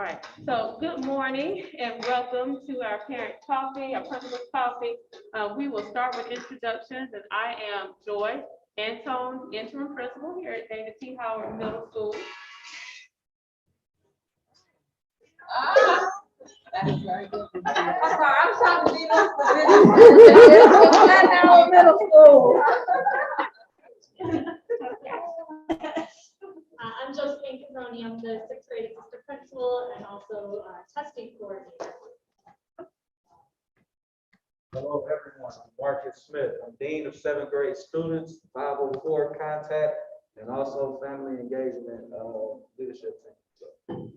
right, so good morning and welcome to our parent coffee, our principal's coffee. We will start with introductions, and I am Joy Antone, interim principal here at David T. Howard Middle School. That's very good. I'm trying to be the middle school. I'm Josephine Caproni. I'm the sixth grade assistant principal and also testing coordinator. Hello, everyone. I'm Marcus Smith. I'm Dean of seventh grade students, 504 contact, and also family engagement leadership team.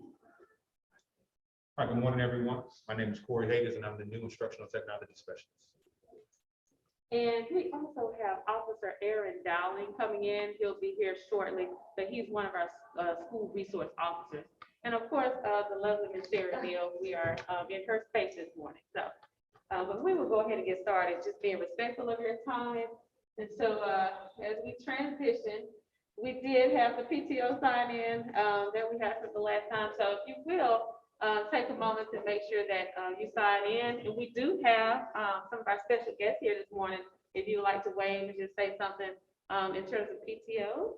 Hi, good morning, everyone. My name is Corey Davis, and I'm the new instructional technology specialist. And we also have Officer Aaron Dowling coming in. He'll be here shortly, but he's one of our school resource officers. And of course, the lovely Ms. Sarah Neal, we are in her space this morning. So, but we will go ahead and get started, just being respectful of your time. And so as we transition, we did have the PTO sign in that we had from the last time. So if you will, take a moment to make sure that you sign in. And we do have some of our special guests here this morning. If you would like to wave and just say something in terms of PTO.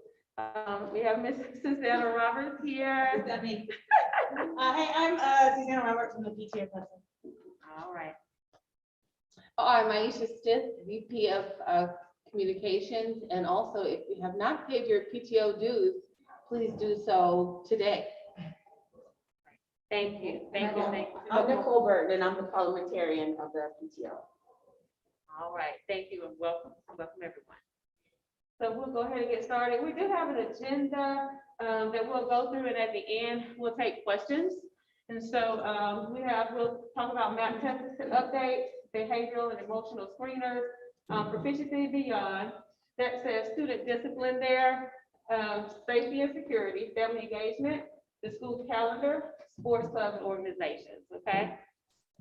We have Miss Susanna Roberts here. Is that me? Hey, I'm Susanna Roberts from the PTO president. All right. I'm Aisha Stith, VP of Communications, and also if you have not paid your PTO dues, please do so today. Thank you. Thank you. Thank you. I'm Nicole Burton, and I'm the parliamentarian of the PTO. All right. Thank you and welcome. Welcome everyone. So we'll go ahead and get started. We do have an agenda that we'll go through, and at the end, we'll take questions. And so we'll talk about map testing updates, behavioral and emotional screeners, proficiency beyond. That says student discipline there, safety and security, family engagement, the school calendar, sports clubs and organizations, okay?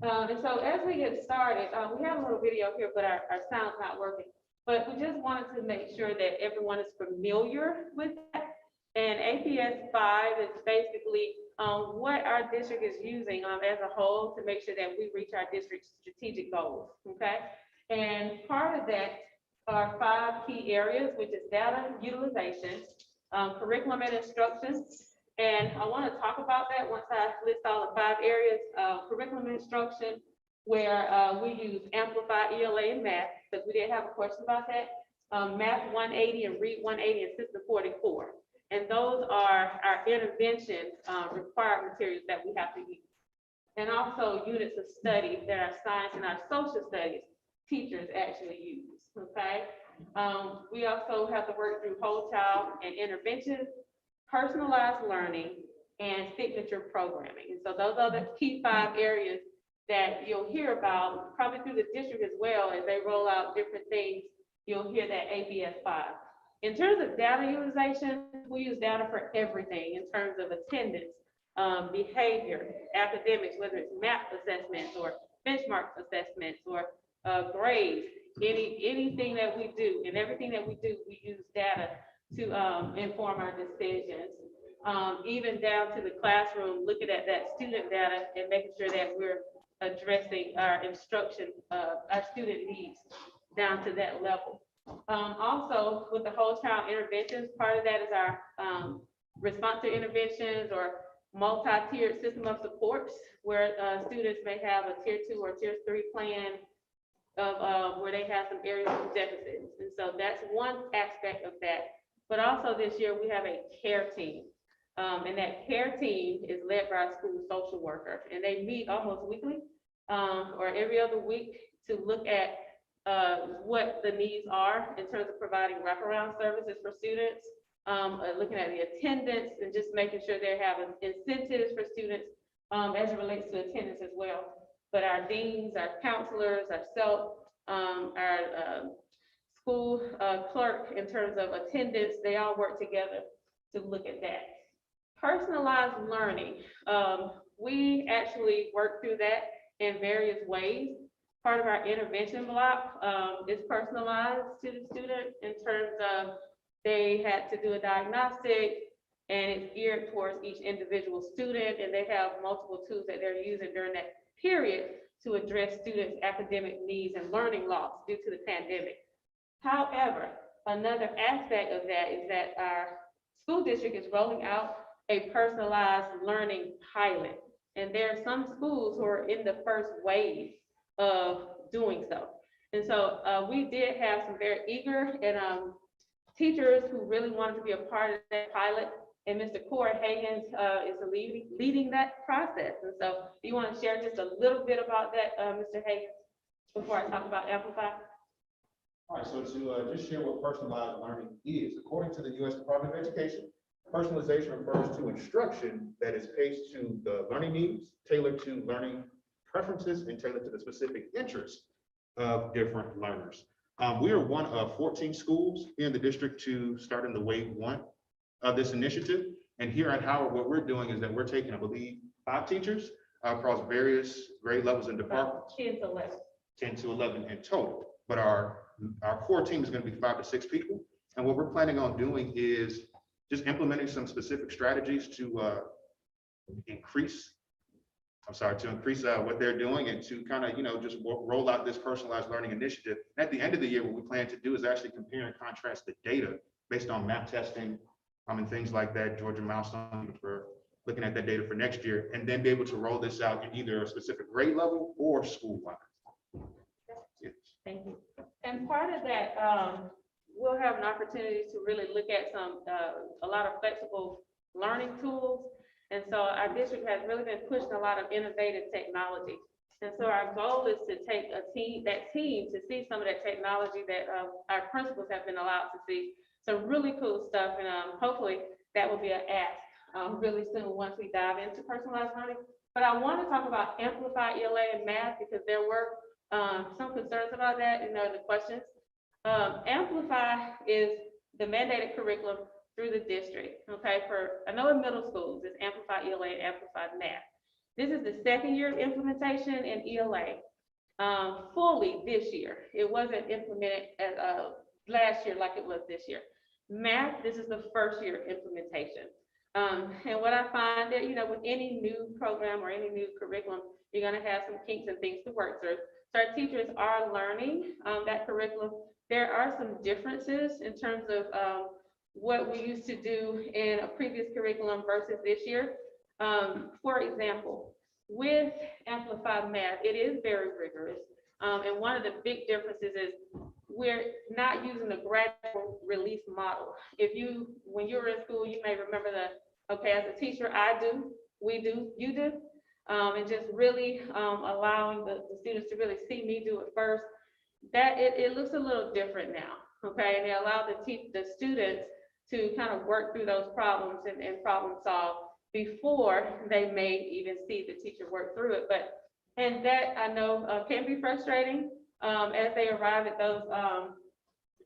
And so as we get started, we have a little video here, but our sound's not working. But we just wanted to make sure that everyone is familiar with that. And APS 5 is basically what our district is using as a whole to make sure that we reach our district's strategic goals, okay? And part of that are 5 key areas, which is data utilization, curriculum and instruction. And I want to talk about that once I list all the 5 areas. Curriculum and instruction, where we use Amplify, ELA, and math, because we did have a question about that. Math 180 and Read 180 and System 44. And those are our intervention required materials that we have to use. And also units of study that our science and our social studies teachers actually use, okay? We also have to work through whole child and interventions, personalized learning, and signature programming. And so those are the key 5 areas that you'll hear about probably through the district as well. As they roll out different things, you'll hear that APS 5. In terms of data utilization, we use data for everything in terms of attendance, behavior, academics, whether it's MAP assessments or benchmark assessments or grades, anything that we do and everything that we do, we use data to inform our decisions, even down to the classroom, looking at that student data and making sure that we're addressing our instruction, our student needs down to that level. Also, with the whole child interventions, part of that is our response to interventions or multi-tiered system of supports, where students may have a tier 2 or tier 3 plan of where they have some areas of deficits. And so that's one aspect of that. But also this year we have a care team. And that care team is led by our school social worker. And they meet almost weekly or every other week to look at what the needs are in terms of providing wraparound services for students, looking at the attendance and just making sure they're having incentives for students as it relates to attendance as well. But our deans, our counselors, ourselves, our school clerk in terms of attendance, they all work together to look at that. Personalized learning, we actually work through that in various ways. Part of our intervention block is personalized to the student in terms of they had to do a diagnostic, and it's geared towards each individual student, and they have multiple tools that they're using during that period to address students' academic needs and learning loss due to the pandemic. However, another aspect of that is that our school district is rolling out a personalized learning pilot. And there are some schools who are in the first wave of doing so. And so we did have some very eager and teachers who really wanted to be a part of that pilot. And Mr. Corey Higgins is leading that process. And so you want to share just a little bit about that, Mr. Higgins, before I talk about Amplify? All right, so to just share what personalized learning is, according to the U.S. Department of Education, personalization refers to instruction that is paced to the learning needs, tailored to learning preferences, and tailored to the specific interests of different learners. We are one of 14 schools in the district to start in the wave 1 of this initiative. And here at Howard, what we're doing is that we're taking, I believe, 5 teachers across various grade levels and departments. 10 to 11. 10 to 11 in total. But our core team is going to be 5 to 6 people. And what we're planning on doing is just implementing some specific strategies to increase what they're doing and to kind of, just roll out this personalized learning initiative. At the end of the year, what we plan to do is actually compare and contrast the data based on map testing and things like that, Georgia milestone, which we're looking at that data for next year, and then be able to roll this out in either a specific grade level or school-wide. Yes. Thank you. And part of that, we'll have an opportunity to really look at a lot of flexible learning tools. And so our district has really been pushing a lot of innovative technology. And so our goal is to take that team to see some of that technology that our principals have been allowed to see. Some really cool stuff, and hopefully that will be an ask really soon once we dive into personalized learning. But I want to talk about Amplify ELA and math because there were some concerns about that in the questions. Amplify is the mandated curriculum through the district, okay? I know in middle schools, it's Amplify ELA and Amplify math. This is the second year of implementation in ELA fully this year. It wasn't implemented as last year like it was this year. Math, this is the first year implementation. And what I find that, with any new program or any new curriculum, you're gonna have some kinks and things to work through. So our teachers are learning that curriculum. There are some differences in terms of what we used to do in a previous curriculum versus this year. For example, with Amplify Math, it is very rigorous. And one of the big differences is we're not using the gradual release model. When you were in school, you may remember okay, as a teacher, I do, we do, you do. And just really allowing the students to really see me do it first. That it looks a little different now, okay? And they allow the students to kind of work through those problems and problem solve before they may even see the teacher work through it. And that I know can be frustrating as they arrive at those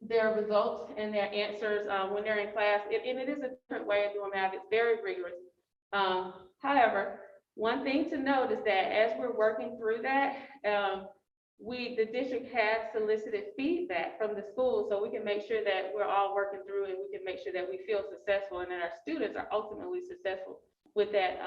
their results and their answers when they're in class. And it is a different way of doing math. It's very rigorous. However, one thing to note is that as we're working through that, the district has solicited feedback from the school so we can make sure that we're all working through and we can make sure that we feel successful and that our students are ultimately successful with that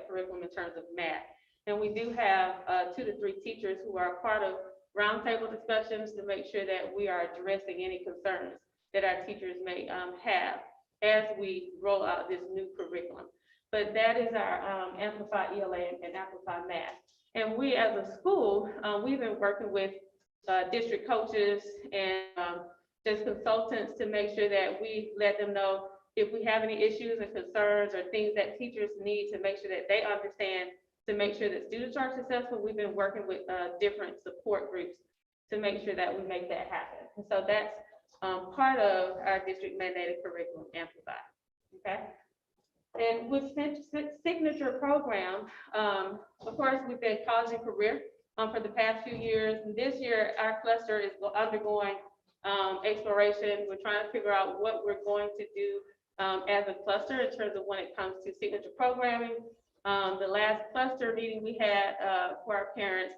curriculum in terms of math. And we do have 2 to 3 teachers who are part of roundtable discussions to make sure that we are addressing any concerns that our teachers may have as we roll out this new curriculum. But that is our Amplify ELA and Amplify Math. And we as a school, we've been working with district coaches and just consultants to make sure that we let them know if we have any issues or concerns or things that teachers need to make sure that they understand to make sure that students are successful. We've been working with different support groups to make sure that we make that happen. And so that's part of our district mandated curriculum, Amplify, okay? And with signature program, of course, we've been college and career for the past few years. And this year, our cluster is undergoing exploration. We're trying to figure out what we're going to do as a cluster in terms of when it comes to signature programming. The last cluster meeting we had for our parents,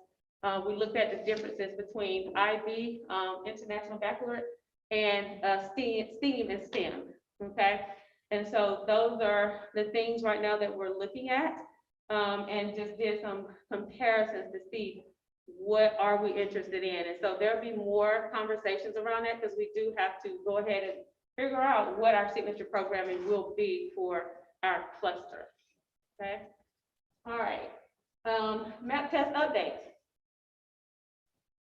we looked at the differences between IB, International Baccalaureate, and STEAM and STEM, okay? And so those are the things right now that we're looking at, and just did some comparisons to see what are we interested in. And so there'll be more conversations around that because we do have to go ahead and figure out what our signature programming will be for our cluster. Okay. All right. Map test updates.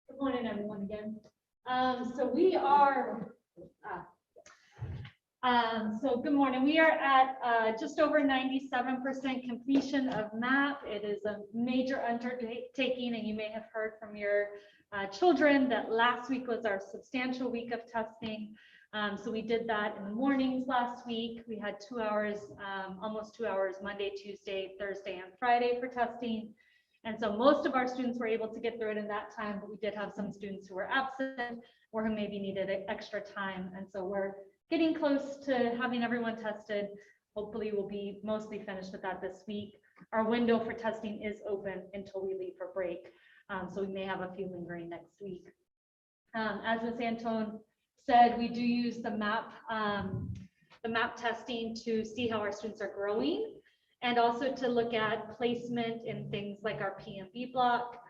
Good morning, everyone, again. So we are, so good morning. We are at just over 97% completion of MAP. It is a major undertaking, and you may have heard from your children that last week was our substantial week of testing. So we did that in the mornings last week. We had 2 hours, almost 2 hours, Monday, Tuesday, Thursday, and Friday for testing. And so most of our students were able to get through it in that time, but we did have some students who were absent or who maybe needed extra time. And so we're getting close to having everyone tested. Hopefully we'll be mostly finished with that this week. Our window for testing is open until we leave for break. So we may have a few lingering next week. As Ms. Antone said, we do use the MAP testing to see how our students are growing, and also to look at placement in things like our PMB block.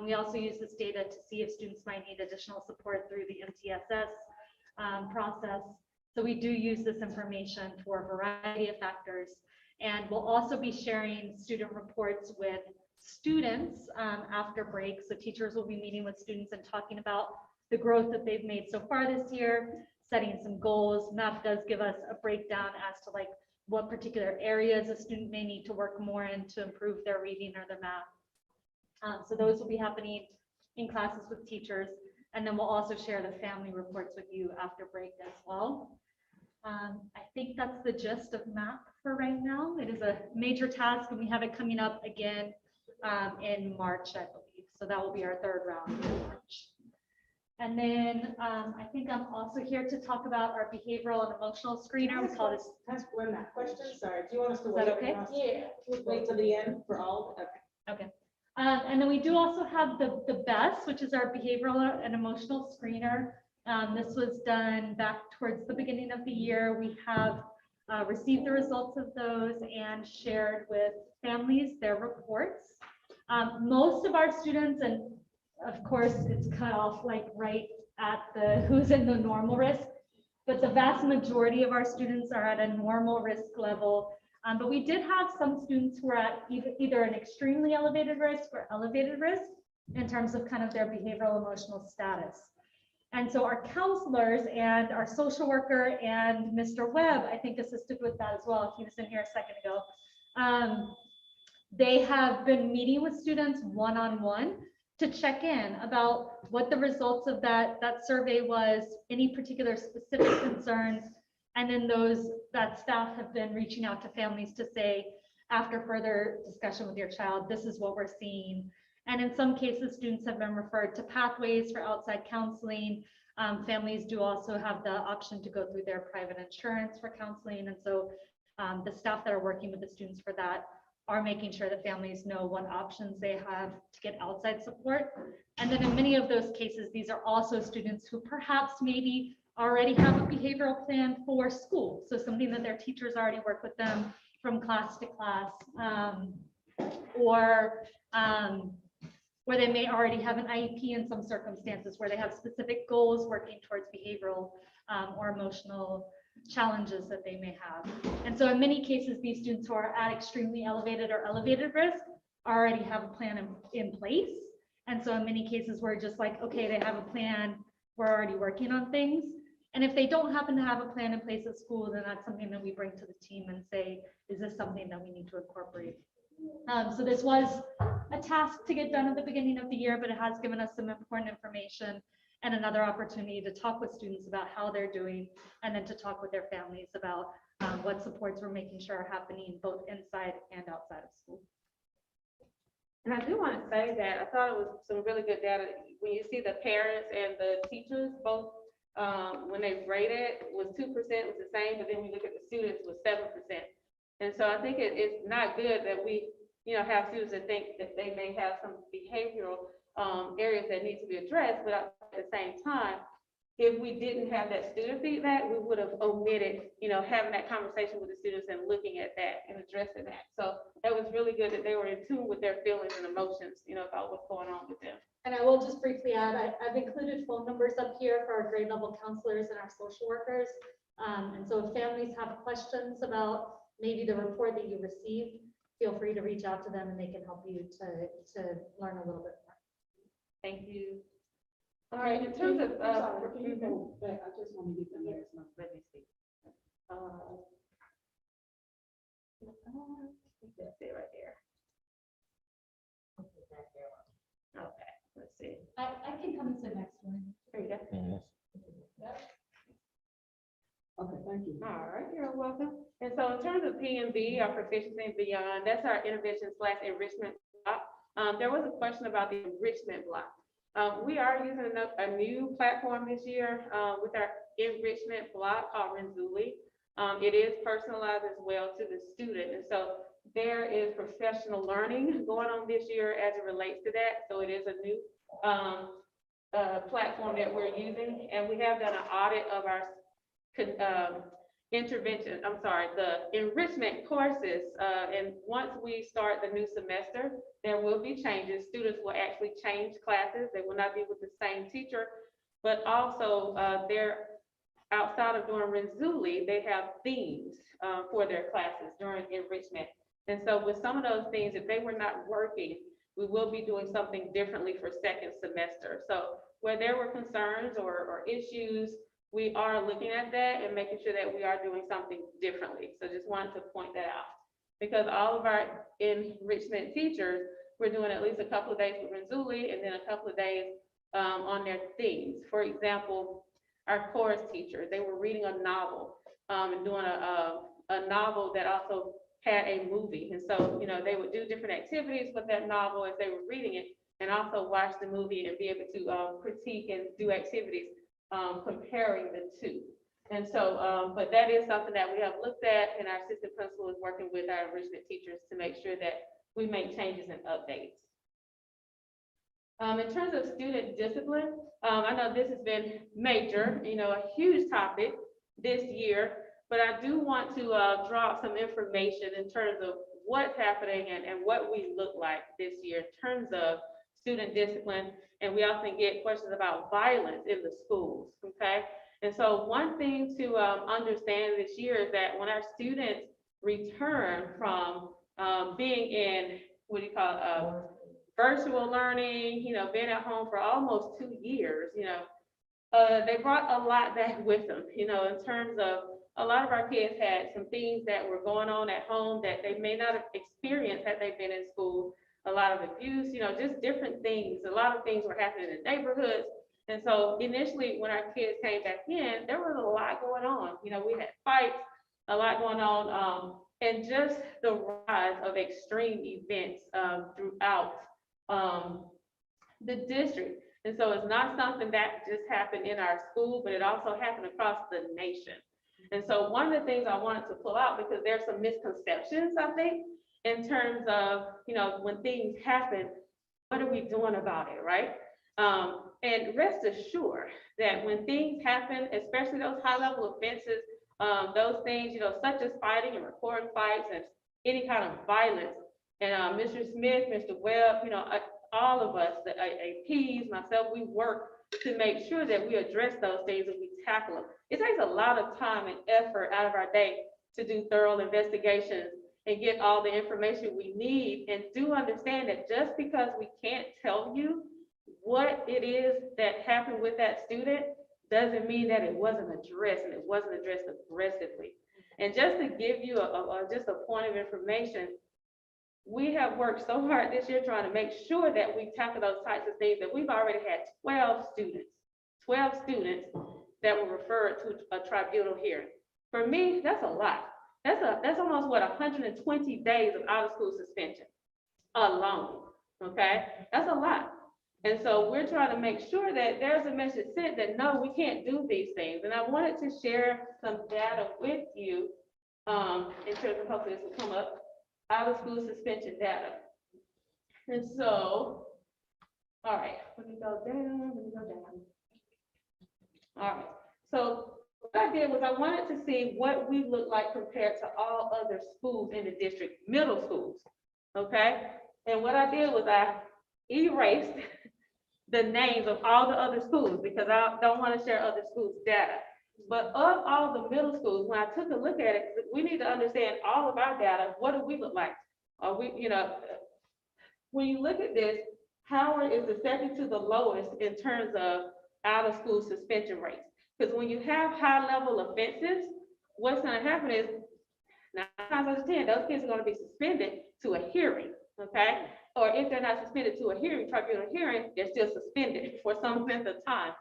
We also use this data to see if students might need additional support through the MTSS process. So we do use this information for a variety of factors. And we'll also be sharing student reports with students after break. So teachers will be meeting with students and talking about the growth that they've made so far this year, setting some goals. MAP does give us a breakdown as to like what particular areas a student may need to work more in to improve their reading or their math. So those will be happening in classes with teachers. And then we'll also share the family reports with you after break as well. I think that's the gist of MAP for right now. It is a major task, and we have it coming up again in March, I believe. So that will be our third round in March. And then I think I'm also here to talk about our behavioral and emotional screener. We call this. Can I ask one question? Sorry, do you want us to Is wait? that okay? Yeah. Wait till the end for all? Okay. Okay. And then we do also have the BEST, which is our behavioral and emotional screener. This was done back towards the beginning of the year. We have received the results of those and shared with families their reports. Most of our students, and of course it's cut off like right at the who's in the normal risk, but the vast majority of our students are at a normal risk level. But we did have some students who are at either an extremely elevated risk or elevated risk in terms of kind of their behavioral emotional status. And so our counselors and our social worker and Mr. Webb, I think, assisted with that as well. He was in here a second ago. They have been meeting with students one-on-one to check in about what the results of that survey was, any particular specific concerns. And then that staff have been reaching out to families to say, after further discussion with your child, this is what we're seeing. And in some cases, students have been referred to pathways for outside counseling. Families do also have the option to go through their private insurance for counseling. And so the staff that are working with the students for that are making sure that families know what options they have to get outside support. And then in many of those cases, these are also students who perhaps maybe already have a behavioral plan for school. So something that their teachers already work with them from class to class, or where they may already have an IEP in some circumstances where they have specific goals working towards behavioral or emotional challenges that they may have. And so in many cases, these students who are at extremely elevated or elevated risk already have a plan in place. And so in many cases, we're just like, okay, they have a plan, we're already working on things. And if they don't happen to have a plan in place at school, then that's something that we bring to the team and say, is this something that we need to incorporate? So this was a task to get done at the beginning of the year, but it has given us some important information and another opportunity to talk with students about how they're doing, and then to talk with their families about what supports we're making sure are happening both inside and outside of school. And I do want to say that I thought it was some really good data. When you see the parents and the teachers, both when they rated was 2% was the same, but then we look at the students was 7%. And so I think it's not good that we, have students that think that they may have some behavioral areas that need to be addressed, but at the same time, if we didn't have that student feedback, we would have omitted, having that conversation with the students and looking at that and addressing that. So that was really good that they were in tune with their feelings and emotions, about what's going on with them. And I will just briefly add, I've included phone numbers up here for our grade level counselors and our social workers. And so if families have questions about maybe the report that you received, feel free to reach out to them and they can help you to learn a little bit more. Thank you. All right, in terms of, I'm sorry, can you go back? I just want to get the mayor's number. let me see. That's it right there. Okay, let's see. I can come to the next one. There you go. Okay, thank you. All right, you're welcome. And so in terms of P&B, our proficiency and beyond, that's our intervention/enrichment block. There was a question about the enrichment block. We are using a new platform this year with our enrichment block called Renzulli. It is personalized as well to the student. And so there is professional learning going on this year as it relates to that. So it is a new platform that we're using. And we have done an audit of our the enrichment courses. And once we start the new semester, there will be changes. Students will actually change classes. They will not be with the same teacher, but also they're outside of doing Renzulli, they have themes for their classes during enrichment. And so with some of those things, if they were not working, we will be doing something differently for second semester. So where there were concerns or issues, we are looking at that and making sure that we are doing something differently. So just wanted to point that out. Because all of our enrichment teachers, we're doing at least a couple of days with Renzulli and then a couple of days on their themes. For example, our chorus teacher, they were reading a novel and doing a novel that also had a movie. And so, they would do different activities with that novel as they were reading it and also watch the movie and be able to critique and do activities comparing the two. And so, but that is something that we have looked at, and our assistant principal is working with our enrichment teachers to make sure that we make changes and updates. In terms of student discipline, I know this has been major, a huge topic this year, but I do want to draw some information in terms of what's happening and what we look like this year in terms of student discipline. And we often get questions about violence in the schools, okay? And so one thing to understand this year is that when our students return from being in, virtual learning, being at home for almost 2 years, they brought a lot back with them, in terms of a lot of our kids had some things that were going on at home that they may not have experienced had they been in school. A lot of abuse, just different things. A lot of things were happening in neighborhoods. And so initially when our kids came back in, there was a lot going on. We had fights, a lot going on, and just the rise of extreme events throughout the district. And so it's not something that just happened in our school, but it also happened across the nation. And so one of the things I wanted to pull out, because there's some misconceptions, I think, in terms of, when things happen, what are we doing about it, right? And rest assured that when things happen, especially those high-level offenses, those things, such as fighting and recording fights and any kind of violence, and Mr. Smith, Mr. Webb, all of us, the APs, myself, we work to make sure that we address those things and we tackle them. It takes a lot of time and effort out of our day to do thorough investigations and get all the information we need, and do understand that just because we can't tell you what it is that happened with that student doesn't mean that it wasn't addressed, and it wasn't addressed aggressively. And just to give you just a point of information, we have worked so hard this year trying to make sure that we tackle those types of things, that we've already had 12 students that were referred to a tribunal hearing. For me, that's a lot. That's almost 120 days of out of school suspension alone, okay? That's a lot. And so we're trying to make sure that there's a message sent that no, we can't do these things. And I wanted to share some data with you in terms of, hopefully this will come up, out of school suspension data. And so, all right, let me go down. All right, so what I did was I wanted to see what we look like compared to all other schools in the district, middle schools, okay? And what I did was I erased the names of all the other schools because I don't want to share other schools' data. But of all the middle schools, when I took a look at it, we need to understand all of our data. What do we look like? Are we, when you look at this, Howard is the second to the lowest in terms of out-of-school suspension rates. Because when you have high-level offenses, what's going to happen is 9 times out of 10, those kids are going to be suspended to a hearing, okay? Or if they're not suspended to a hearing, tribunal hearing, they're still suspended for some length of time.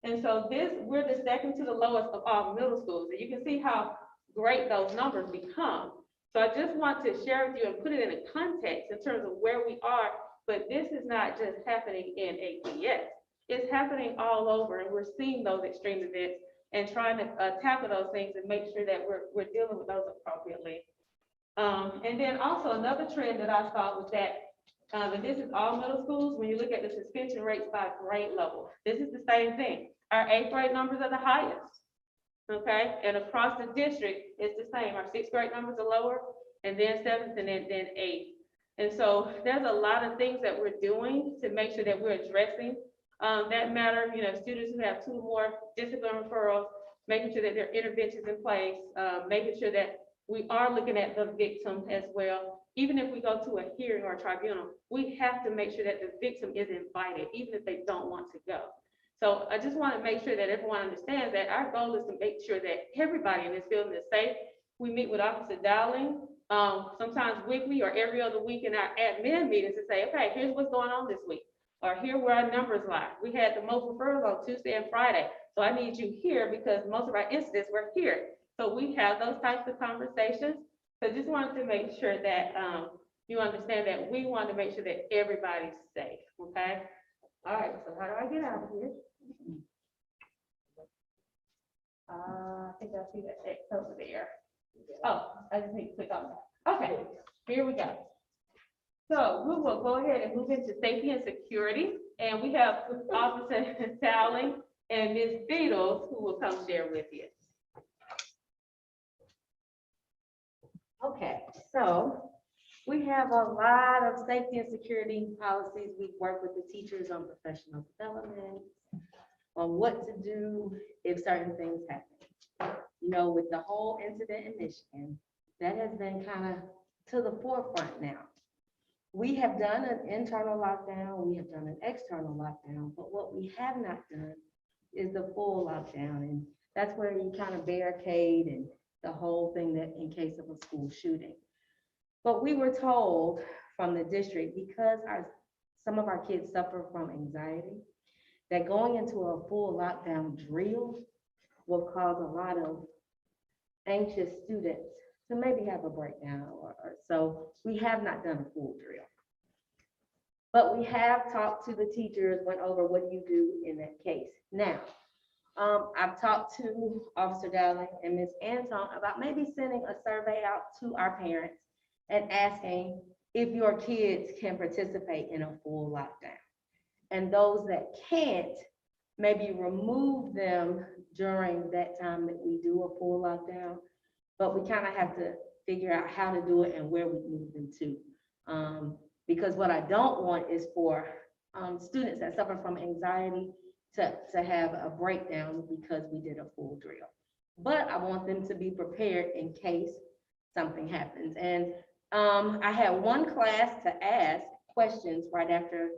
And so we're the second to the lowest of all middle schools. And you can see how great those numbers become. So I just want to share with you and put it in a context in terms of where we are. But this is not just happening in APS. It's happening all over, and we're seeing those extreme events and trying to tackle those things and make sure that we're dealing with those appropriately. And then also another trend that I saw was that, and this is all middle schools, when you look at the suspension rates by grade level, this is the same thing. Our 8th grade numbers are the highest, okay? And across the district, it's the same. Our 6th grade numbers are lower, and then 7th, and then 8th. And so there's a lot of things that we're doing to make sure that we're addressing that matter. Students who have 2 or more discipline referrals, making sure that there are interventions in place, making sure that we are looking at the victim as well. Even if we go to a hearing or a tribunal, we have to make sure that the victim is invited, even if they don't want to go. So I just want to make sure that everyone understands that our goal is to make sure that everybody in this building is safe. We meet with Officer Dowling, sometimes weekly or every other week in our admin meetings to say, okay, here's what's going on this week, or here where our numbers lie. We had the most referrals on Tuesday and Friday, so I need you here because most of our incidents were here. So we have those types of conversations. So just wanted to make sure that you understand that we want to make sure that everybody's safe, okay? All right, so how do I get out of here? I think I see that X over there. Oh, I just need to click on that. Okay, here we go. So we will go ahead and move into safety and security. And we have Officer Dowling and Ms. Beatles who will come share with you. Okay, so we have a lot of safety and security policies. We work with the teachers on professional development, on what to do if certain things happen. With the whole incident in Michigan, that has been kind of to the forefront now. We have done an internal lockdown, we have done an external lockdown, but what we have not done is the full lockdown. And that's where you kind of barricade and the whole thing that in case of a school shooting. But we were told from the district, because some of our kids suffer from anxiety, that going into a full lockdown drill will cause a lot of anxious students to maybe have a breakdown or so we have not done a full drill. But we have talked to the teachers, went over what do you do in that case. Now, I've talked to Officer Dowling and Ms. Anton about maybe sending a survey out to our parents and asking if your kids can participate in a full lockdown. And those that can't, maybe remove them during that time that we do a full lockdown. But we kind of have to figure out how to do it and where we move them to. Because what I don't want is for students that suffer from anxiety to have a breakdown because we did a full drill. But I want them to be prepared in case something happens. And I had one class to ask questions right after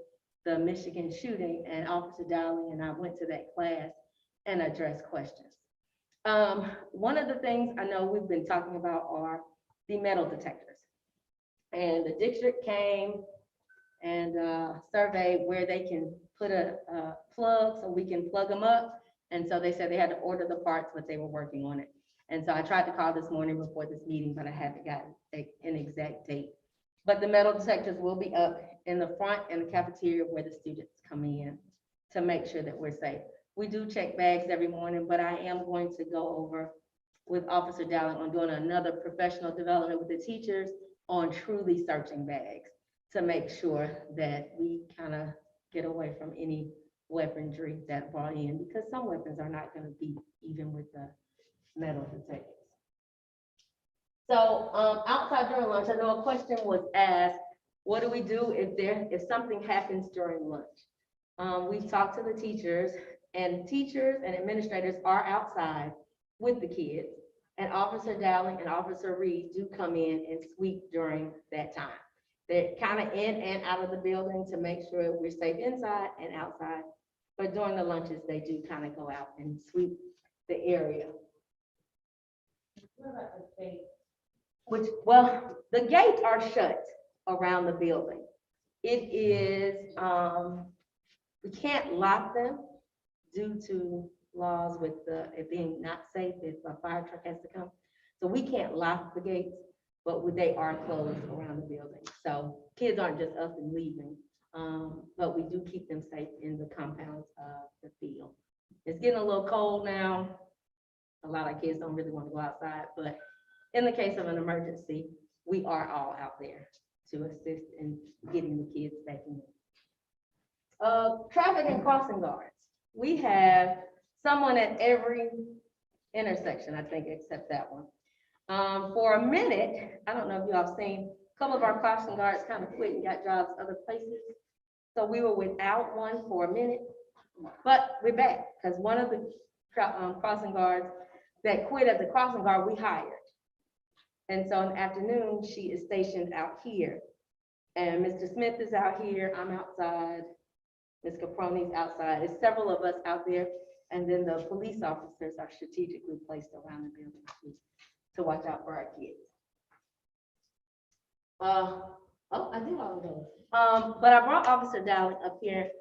the Michigan shooting, and Officer Dowling and I went to that class and addressed questions. One of the things I know we've been talking about are the metal detectors. And the district came and surveyed where they can put a plug so we can plug them up. And so they said they had to order the parts, but they were working on it. And so I tried to call this morning before this meeting, but I haven't gotten an exact date. But the metal detectors will be up in the front in the cafeteria where the students come in to make sure that we're safe. We do check bags every morning, but I am going to go over with Officer Dowling on doing another professional development with the teachers on truly searching bags to make sure that we kind of get away from any weaponry that brought in, because some weapons are not gonna be even with the metal detectors. So, outside during lunch, I know a question was asked, what do we do if something happens during lunch? We've talked to the teachers, and teachers and administrators are outside with the kids. And Officer Dowling and Officer Reed do come in and sweep during that time. They're kind of in and out of the building to make sure we're safe inside and outside. But during the lunches, they do kind of go out and sweep the area. Well, the gates are shut around the building. It is, we can't lock them due to laws with it being not safe if a fire truck has to come. So we can't lock the gates, but they are closed around the building. So kids aren't just up and leaving, but we do keep them safe in the compounds of the field. It's getting a little cold now. A lot of kids don't really want to go outside, but in the case of an emergency, we are all out there to assist in getting the kids back in. Traffic and crossing guards. We have someone at every intersection, I think, except that one. For a minute, I don't know if you all have seen, a couple of our crossing guards kind of quit and got jobs other places. So we were without one for a minute, but we're back because one of the crossing guards that quit as a crossing guard, we hired. And so in the afternoon, she is stationed out here. And Mr. Smith is out here, I'm outside, Ms. Caproni's outside. There's several of us out there. And then the police officers are strategically placed around the building to watch out for our kids. I did all of those. But I brought Officer Dowling up here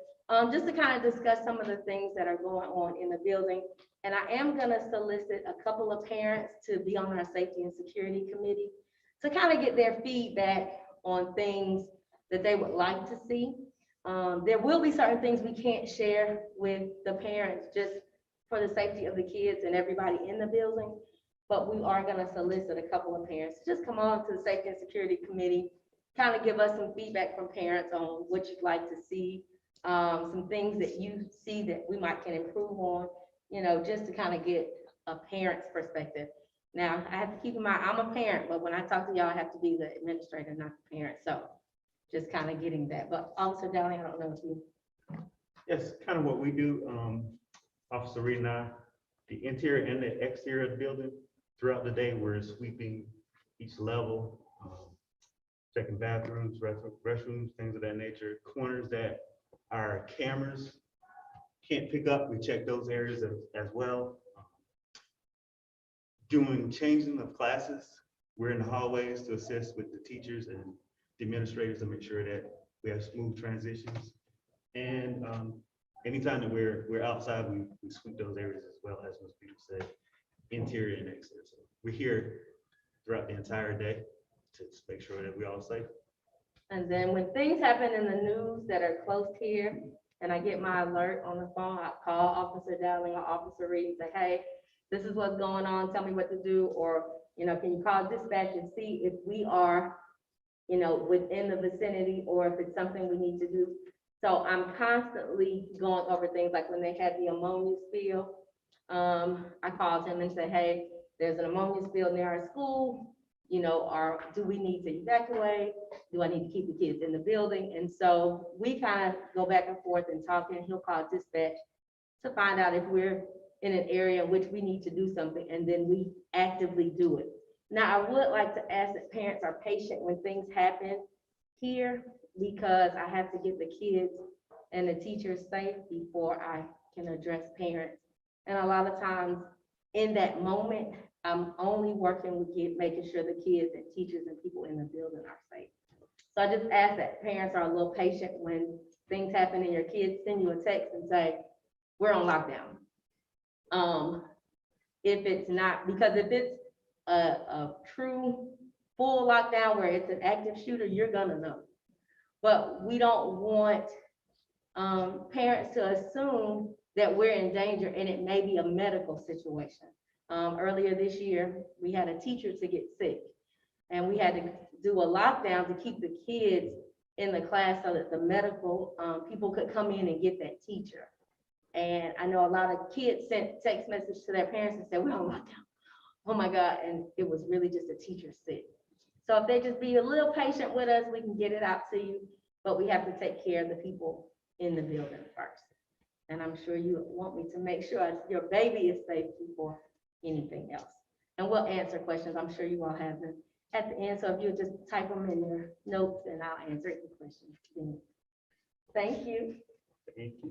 just to kind of discuss some of the things that are going on in the building. And I am gonna solicit a couple of parents to be on our safety and security committee to kind of get their feedback on things that they would like to see. There will be certain things we can't share with the parents just for the safety of the kids and everybody in the building. But we are gonna solicit a couple of parents to just come on to the safety and security committee, kind of give us some feedback from parents on what you'd like to see, some things that you see that we might can improve on, you know, just to kind of get a parent's perspective. Now, I have to keep in mind, I'm a parent, but when I talk to y'all, I have to be the administrator, not the parent. So just kind of getting that. But Officer Dowling, I don't know if you. Yes, kind of what we do, Officer Reed and I, the interior and the exterior of the building, throughout the day, we're sweeping each level, checking bathrooms, restrooms, things of that nature, corners that our cameras can't pick up, we check those areas as well. Doing changing of classes, we're in the hallways to assist with the teachers and the administrators to make sure that we have smooth transitions. And anytime that we're outside, we sweep those areas as well, as most people say, interior and exterior. So we're here throughout the entire day to make sure that we're all safe. And then when things happen in the news that are close here, and I get my alert on the phone, I call Officer Dowling or Officer Reed and say, hey, this is what's going on, tell me what to do, or, you know, can you call dispatch and see if we are, you know, within the vicinity, or if it's something we need to do. So I'm constantly going over things, like when they had the ammonia spill, I called him and said, hey, there's an ammonia spill near our school, you know, do we need to evacuate? Do I need to keep the kids in the building? And so we kind of go back and forth and talk, and he'll call dispatch to find out if we're in an area in which we need to do something, and then we actively do it. Now, I would like to ask that parents are patient when things happen here, because I have to get the kids and the teachers safe before I can address parents. And a lot of times in that moment, I'm only working with kids, making sure the kids and teachers and people in the building are safe. So I just ask that parents are a little patient when things happen and your kids send you a text and say, we're on lockdown. If it's not, because if it's a true full lockdown where it's an active shooter, you're gonna know. But we don't want parents to assume that we're in danger and it may be a medical situation. Earlier this year, we had a teacher to get sick, and we had to do a lockdown to keep the kids in the class so that the medical people could come in and get that teacher. And I know a lot of kids sent text messages to their parents and said, we're on lockdown. Oh my God, and it was really just a teacher sick. So if they just be a little patient with us, we can get it out to you, but we have to take care of the people in the building first. And I'm sure you want me to make sure your baby is safe before anything else. And we'll answer questions. I'm sure you all have them at the end. So if you'll just type them in your notes and I'll answer any questions. Thank you. Thank you.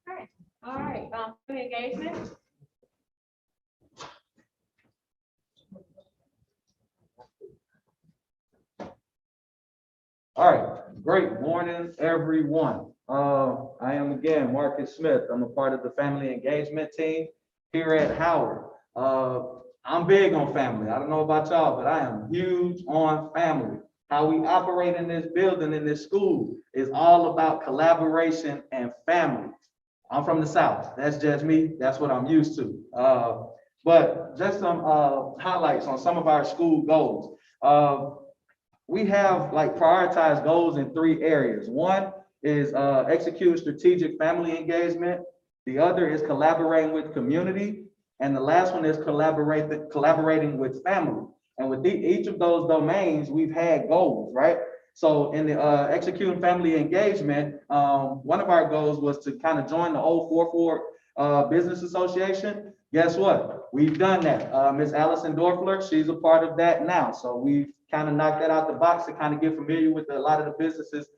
Okay, all right, engagement. All right, great morning, everyone. I am again Marcus Smith. I'm a part of the family engagement team here at Howard. I'm big on family. I don't know about y'all, but I am huge on family. How we operate in this building, in this school, is all about collaboration and family. I'm from the South. That's just me. That's what I'm used to. But just some highlights on some of our school goals. We have like prioritized goals in 3 areas. One is execute strategic family engagement. The other is collaborating with community. And the last one is collaborating with family. And with each of those domains, we've had goals, right? So in the executing family engagement, one of our goals was to kind of join the old 4-4 Business Association. Guess what? We've done that. Ms. Allison Dorfler, she's a part of that now. So we've kind of knocked that out the box to kind of get familiar with a lot of the businesses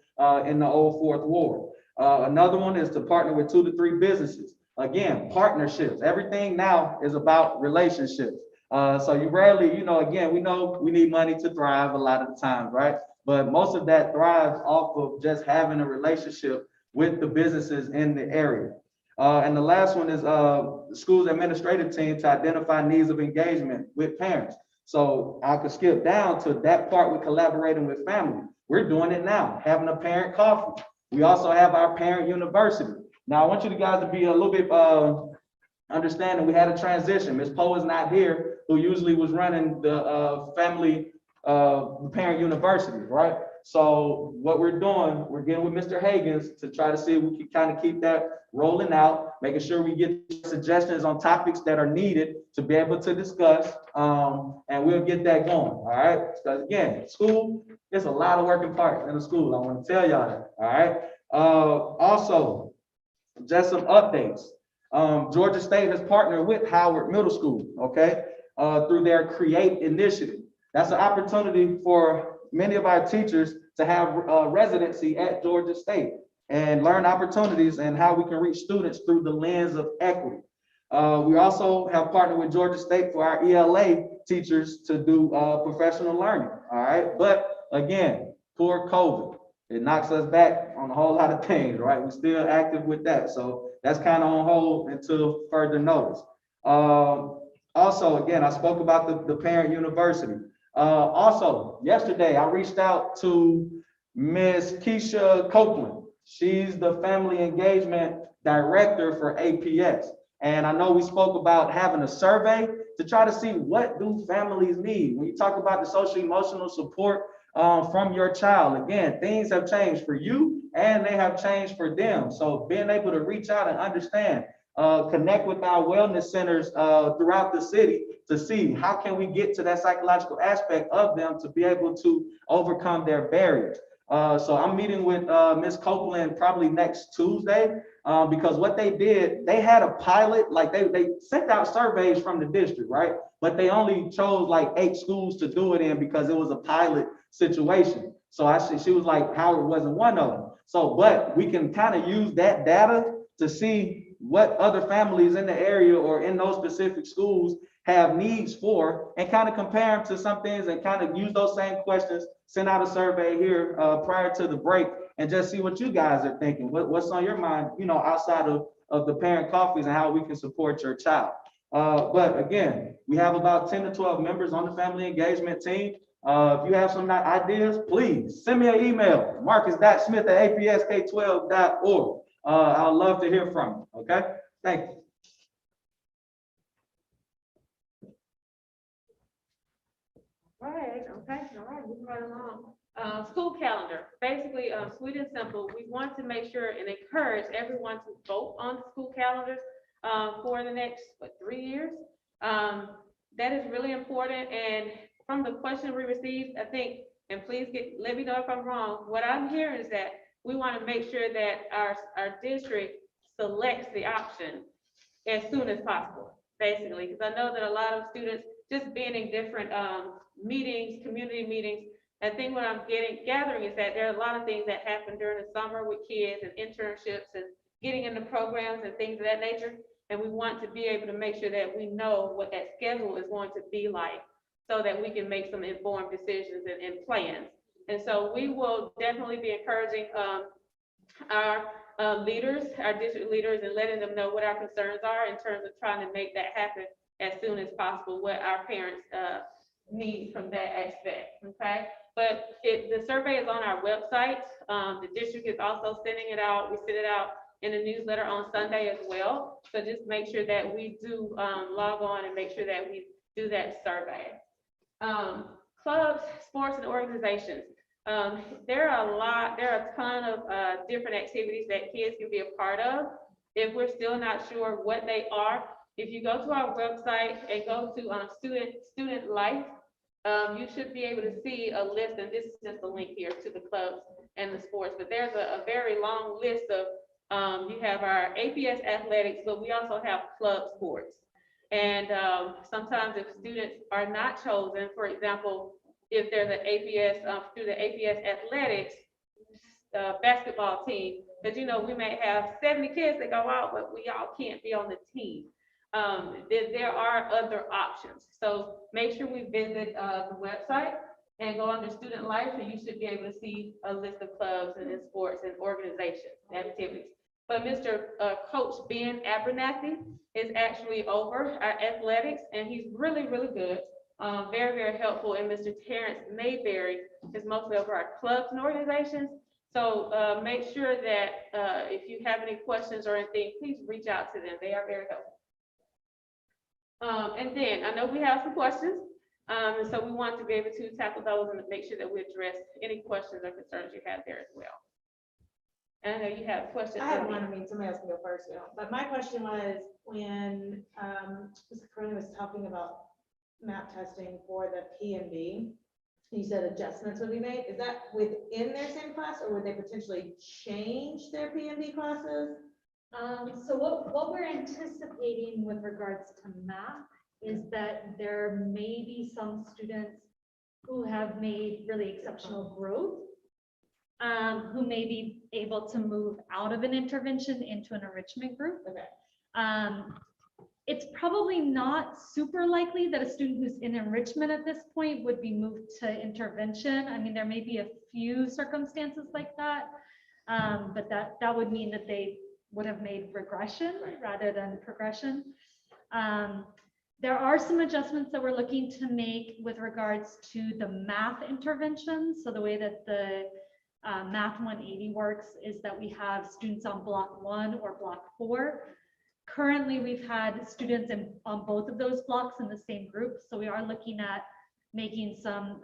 in the old 4th Ward. Another one is to partner with 2 to 3 businesses. Again, partnerships. Everything now is about relationships. So you rarely, again, we know we need money to thrive a lot of the time, right? But most of that thrives off of just having a relationship with the businesses in the area. And the last one is the school's administrative team to identify needs of engagement with parents. So I could skip down to that part with collaborating with family. We're doing it now, having a parent coffee. We also have our parent university. Now, I want you guys to be a little bit understanding. We had a transition. Ms. Poe is not here, who usually was running the family parent university, right? So what we're doing, we're getting with Mr. Hagens to try to see if we can kind of keep that rolling out, making sure we get suggestions on topics that are needed to be able to discuss, and we'll get that going, all right? Because again, school, there's a lot of working parts in the school. I want to tell y'all that, all right? Also, just some updates. Georgia State has partnered with Howard Middle School, okay, through their CREATE initiative. That's an opportunity for many of our teachers to have residency at Georgia State and learn opportunities and how we can reach students through the lens of equity. We also have partnered with Georgia State for our ELA teachers to do professional learning, all right? But again, poor COVID, it knocks us back on a whole lot of things, right? We're still active with that. So that's kind of on hold until further notice. Also, again, I spoke about the parent university. Also, yesterday, I reached out to Ms. Keisha Copeland. She's the family engagement director for APS. And I know we spoke about having a survey to try to see what do families need. When you talk about the social emotional support from your child, again, things have changed for you and they have changed for them. So being able to reach out and understand, connect with our wellness centers throughout the city to see how can we get to that psychological aspect of them to be able to overcome their barriers. So I'm meeting with Ms. Copeland probably next Tuesday because what they did, they had a pilot, like they sent out surveys from the district, right? But they only chose like 8 schools to do it in because it was a pilot situation. So she was like, Howard wasn't one of them. So, but we can kind of use that data to see what other families in the area or in those specific schools have needs for and kind of compare them to some things and kind of use those same questions, send out a survey here prior to the break and just see what you guys are thinking. What's on your mind, outside of the parent coffees and how we can support your child. But again, we have about 10 to 12 members on the family engagement team. If you have some ideas, please send me an email, marcus.smith@apsk12.org. I'd love to hear from you, okay? Thank you. Right, okay, all right, moving right along. School calendar, basically, sweet and simple, we want to make sure and encourage everyone to vote on the school calendars, for the next, 3 years? That is really important, and from the question we received, I think, and please let me know if I'm wrong, what I'm hearing is that we want to make sure that our district selects the option as soon as possible, basically, because I know that a lot of students just being in different meetings, community meetings. I think what I'm gathering is that there are a lot of things that happen during the summer with kids and internships and getting into programs and things of that nature. And we want to be able to make sure that we know what that schedule is going to be like so that we can make some informed decisions and plans. And so we will definitely be encouraging our leaders, our district leaders, and letting them know what our concerns are in terms of trying to make that happen as soon as possible, what our parents need from that aspect, okay? But the survey is on our website. The district is also sending it out. We send it out in a newsletter on Sunday as well. So just make sure that we do log on and make sure that we do that survey. Clubs, sports, and organizations. There are a ton of different activities that kids can be a part of. If we're still not sure what they are, if you go to our website and go to student life, you should be able to see a list, and this is just a link here to the clubs and the sports, but there's a very long list of, you have our APS athletics, but we also have club sports. And sometimes if students are not chosen, for example, if there's an APS, through the APS athletics basketball team, because we may have 70 kids that go out, but we all can't be on the team. There are other options. So make sure we visit the website and go under student life, and you should be able to see a list of clubs and sports and organizations and activities. But Mr. Coach Ben Abernathy is actually over our athletics, and he's really, really good. Very, very helpful. And Mr. Terrence Mayberry is mostly over our clubs and organizations. So make sure that if you have any questions or anything, please reach out to them. They are very helpful. And then I know we have some questions. And so we want to be able to tackle those and make sure that we address any questions or concerns you have there as well. And I know you have questions. I have one. I mean, somebody else can go first, but my question was when Mr. Corona was talking about map testing for the P&B, you said adjustments would be made. Is that within their same class, or would they potentially change their P&B classes? So what we're anticipating with regards to math is that there may be some students who have made really exceptional growth, who may be able to move out of an intervention into an enrichment group. Okay. It's probably not super likely that a student who's in enrichment at this point would be moved to intervention. I mean, there may be a few circumstances like that, but that would mean that they would have made regression rather than progression. There are some adjustments that we're looking to make with regards to the math interventions. So the way that the Math 180 works is that we have students on block 1 or block 4. Currently, we've had students on both of those blocks in the same group. So we are looking at making some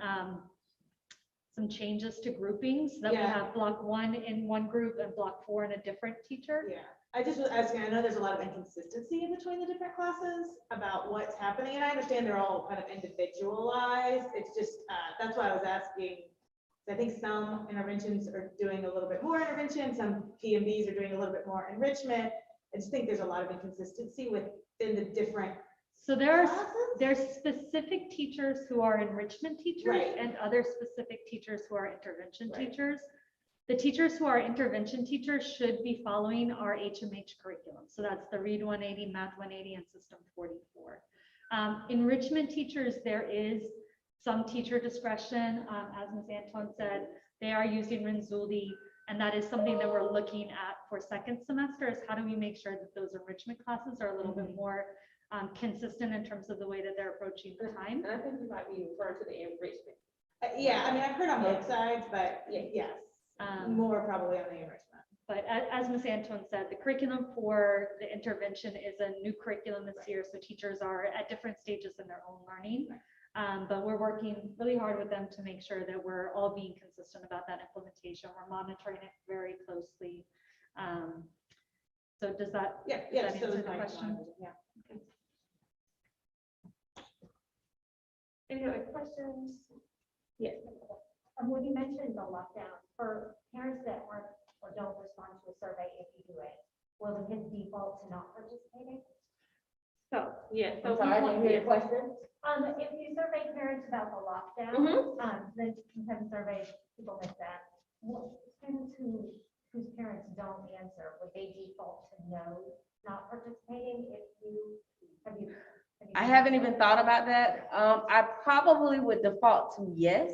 changes to groupings so that we have block 1 in one group and block 4 in a different teacher. Yeah, I just was asking, I know there's a lot of inconsistency in between the different classes about what's happening, and I understand they're all kind of individualized. It's just, that's why I was asking. I think some interventions are doing a little bit more intervention, some PMBs are doing a little bit more enrichment. I just think there's a lot of inconsistency within the different. So there's specific teachers who are enrichment teachers and other specific teachers who are intervention teachers. The teachers who are intervention teachers should be following our HMH curriculum. So that's the Read 180, Math 180, and System 44. Enrichment teachers, there is some teacher discretion. As Ms. Antoine said, they are using Renzulli, and that is something that we're looking at for second semester, is how do we make sure that those enrichment classes are a little bit more consistent in terms of the way that they're approaching the time. And I think you might be referring to the enrichment. Yeah, I mean, I've heard on both sides, but yes, more probably on the enrichment. But as Ms. Antoine said, the curriculum for the intervention is a new curriculum this year, so teachers are at different stages in their own learning. But we're working really hard with them to make sure that we're all being consistent about that implementation. We're monitoring it very closely. So does that? Yeah, does yeah. that so answer it's the my question? Yeah. Any other questions? Yes. When you mentioned the lockdown, for parents that aren't or don't respond to a survey, if you do it, will the kids default to not participating? So, yeah, so. I'm sorry, I we didn't want- hear your question. If you survey parents about the lockdown, then sometimes surveys, people miss that. Students whose parents don't answer, would they default to no, not participating if you, have you? I haven't even thought about that. I probably would default to yes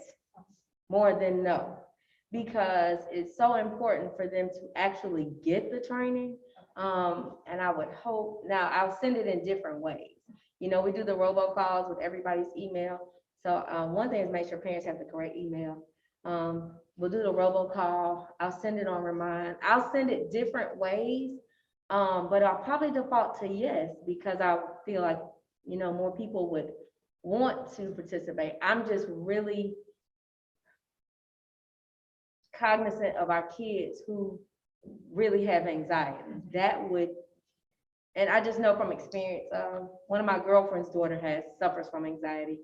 more than no, because it's so important for them to actually get the training. And I would hope, now I'll send it in different ways. You know, we do the robocalls with everybody's email. So one thing is make sure parents have the correct email. We'll do the robocall. I'll send it on Remind. I'll send it different ways. But I'll probably default to yes, because I feel like, you know, more people would want to participate. I'm just really cognizant of our kids who really have anxiety. That would, and I just know from experience, one of my girlfriend's daughter suffers from anxiety,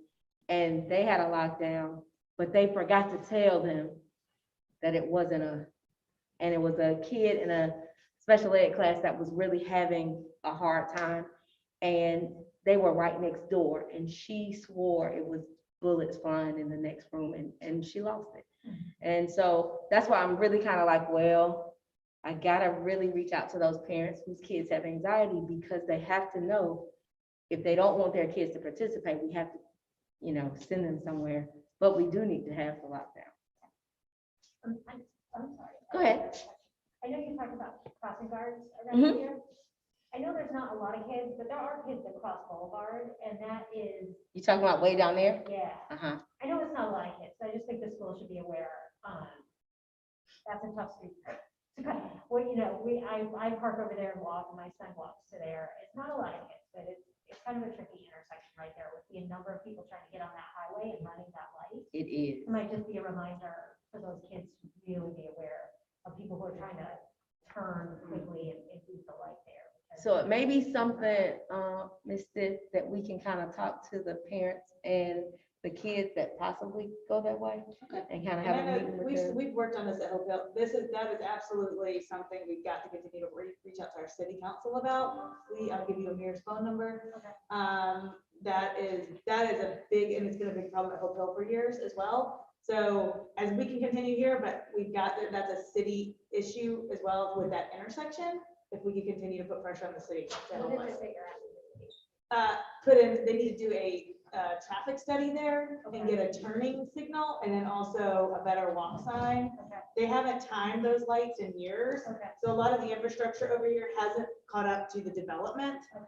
and they had a lockdown, but they forgot to tell them that it wasn't and it was a kid in a special ed class that was really having a hard time, and they were right next door, and she swore it was bullets flying in the next room, and she lost it. And so that's why I'm really kind of like, well, I gotta really reach out to those parents whose kids have anxiety, because they have to know if they don't want their kids to participate, we have to, you know, send them somewhere, but we do need to have the lockdown. I'm sorry. Go ahead. I know you talked about crossing guards Mhm. around here. I know there's not a lot of kids, but there are kids that cross Boulevard, and that is, You talking about way down there? yeah. Uh-huh. I know it's not a lot of kids, so I just think the school should be aware. That's a tough street. Well, you know, I park over there and walk, and my son walks to there. It's not a lot of kids, but it's kind of a tricky intersection right there with the number of people trying to get on that highway and running that light. It is. It might just be a reminder for those kids to really be aware of people who are trying to turn quickly and use the light there. So it may be something, Ms. Stiff, that we can kind of talk to the parents and the kids that possibly go that way. Okay. And kind of And have I a know meeting with them. we've worked on this at Hopewell. That is absolutely something we've got to continue to reach out to our city council about. I'll give you Amir's phone number. That is a big, and it's been a big problem at Hopewell for years as well. So as we can continue here, but that's a city issue as well with that intersection. If we can continue to put pressure on the city to help What is us. it that you're asking? They need to do a traffic study there and get a turning signal, and then also a better walk sign. Okay. They haven't timed those lights in years, Okay. so a lot of the infrastructure over here hasn't caught up to the development. Okay.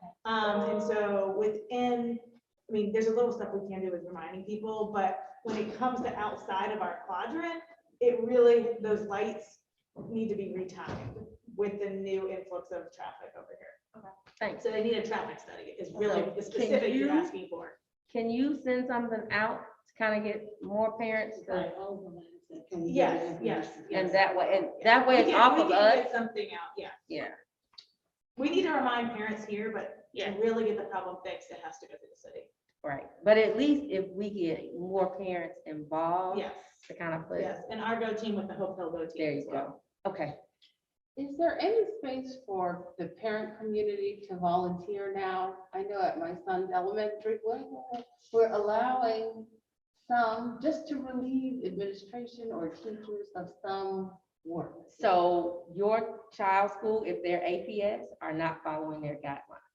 And so I mean, there's a little stuff we can do with reminding people, but when it comes to outside of our quadrant, those lights need to be retimed with the new influx of traffic over here. Thanks. So they need a traffic study, is really Okay. the specific you're you- asking for. Can you send something out to kind of get more parents to, Yes. and that way it's We off can of get us? something out, yeah. Yeah. We need to remind parents here, but Yeah. to really get the problem fixed, it has to go through the city. Right, but at least if we get more parents involved Yes, to kind of put, yes, and our go team with the Hopewell go team. there as you well. go. Okay. Is there any space for the parent community to volunteer now? I know at my son's elementary, we're allowing some just to relieve administration or teachers of some work. So your child's school, if they're APS, are not following their guidelines.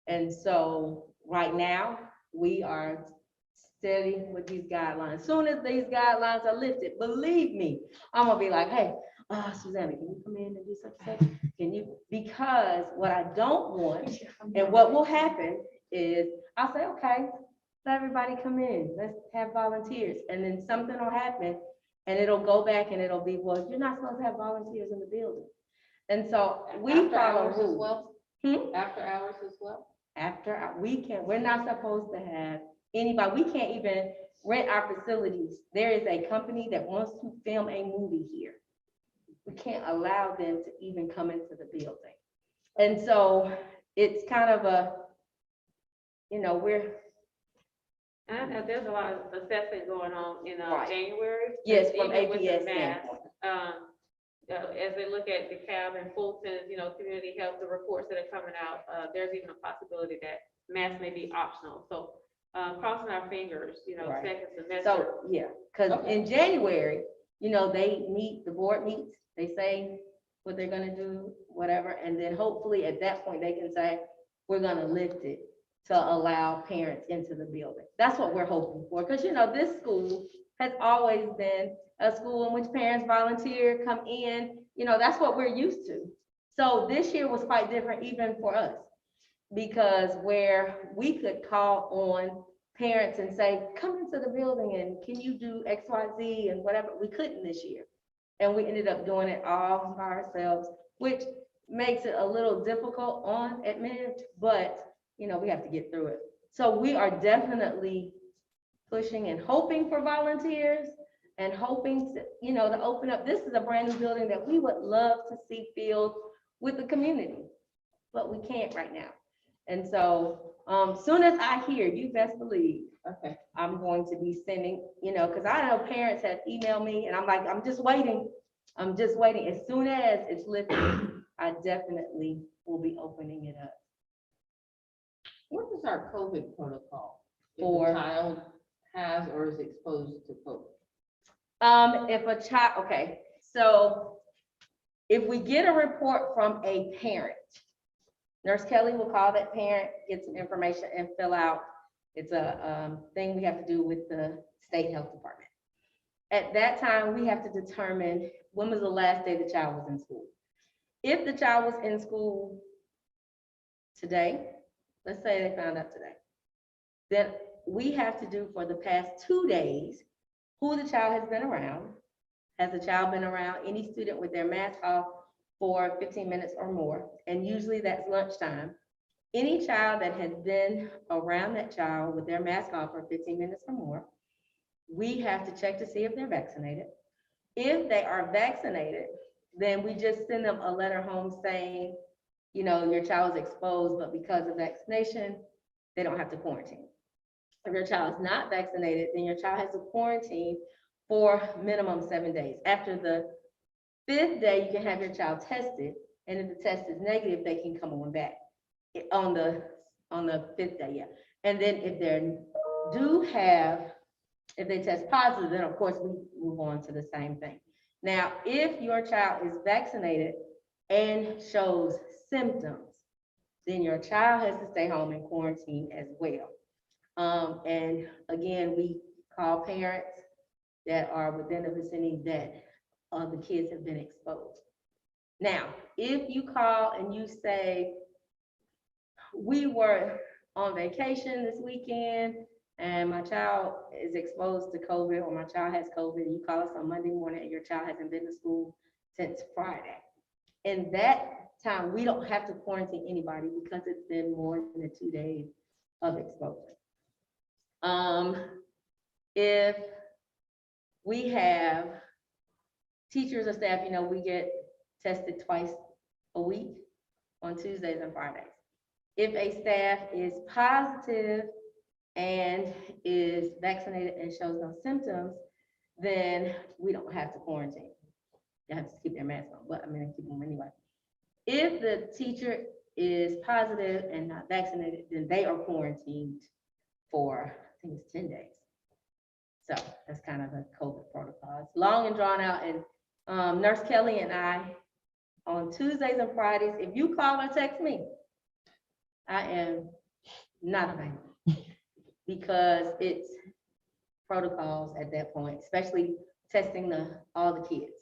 And so right now, we are steady with these guidelines. Soon as these guidelines are lifted, believe me, I'm gonna be like, hey, Susanna, can you come in and do such and such? Can you? Because what I don't want, and what will happen is, I'll say, okay, let everybody come in, let's have volunteers, and then something will happen, and it'll go back and it'll be, well, you're not supposed to have volunteers in the building. And so we After follow hours as rules. well? Hmm? After hours as well? We're not supposed to have anybody. We can't even rent our facilities. There is a company that wants to film a movie here. We can't allow them to even come into the building. And so it's kind of a, we're, And there's a lot of assessment going on in Right. January. yes, from even with the APS mask. standpoint. As they look at DeKalb and Fulton, community health, the reports that are coming out, there's even a possibility that masks may be optional. So, crossing our fingers, Right. second semester. So, yeah, because Okay. in January, they meet, the board meets, they say what they're gonna do, whatever, and then hopefully at that point, they can say, we're gonna lift it to allow parents into the building. That's what we're hoping for, because, this school has always been a school in which parents volunteer, come in, that's what we're used to. So this year was quite different even for us, because where we could call on parents and say, come into the building and can you do X, Y, Z and whatever, we couldn't this year. And we ended up doing it all by ourselves, which makes it a little difficult on admin, but we have to get through it. So we are definitely pushing and hoping for volunteers and hoping to, to open up. This is a brand new building that we would love to see filled with the community, but we can't right now. And so, soon as I hear, you best believe, Okay. I'm going to be sending, because I know parents have emailed me and I'm like, I'm just waiting. As soon as it's lifted, I definitely will be opening it up. What is our COVID protocol? If For- a child has or is exposed to COVID? If a child, okay, so if we get a report from a parent, Nurse Kelly will call that parent, get some information and fill out. It's a thing we have to do with the state health department. At that time, we have to determine when was the last day the child was in school. If the child was in school today, let's say they found out today, then we have to do for the past 2 days, who the child has been around. Has the child been around any student with their mask off for 15 minutes or more? And usually that's lunchtime. Any child that has been around that child with their mask off for 15 minutes or more, we have to check to see if they're vaccinated. If they are vaccinated, then we just send them a letter home saying, your child is exposed, but because of vaccination, they don't have to quarantine. If your child is not vaccinated, then your child has to quarantine for minimum 7 days. After the 5th day, you can have your child tested, and if the test is negative, they can come on back on the 5th day, yeah. And then if they test positive, then of course we move on to the same thing. Now, if your child is vaccinated and shows symptoms, then your child has to stay home and quarantine as well. And again, we call parents that are within the vicinity that the kids have been exposed. Now, if you call and you say, we were on vacation this weekend and my child is exposed to COVID, or my child has COVID, and you call us on Monday morning and your child hasn't been to school since Friday. In that time, we don't have to quarantine anybody because it's been more than 2 days of exposure. If we have teachers or staff, we get tested twice a week on Tuesdays and Fridays. If a staff is positive and is vaccinated and shows no symptoms, then we don't have to quarantine. They have to keep their mask on, but keep them anyway. If the teacher is positive and not vaccinated, then they are quarantined for, I think it's 10 days. So that's kind of the COVID protocol. It's long and drawn out, and Nurse Kelly and I, on Tuesdays and Fridays, if you call or text me, I am not available because it's protocols at that point, especially testing all the kids.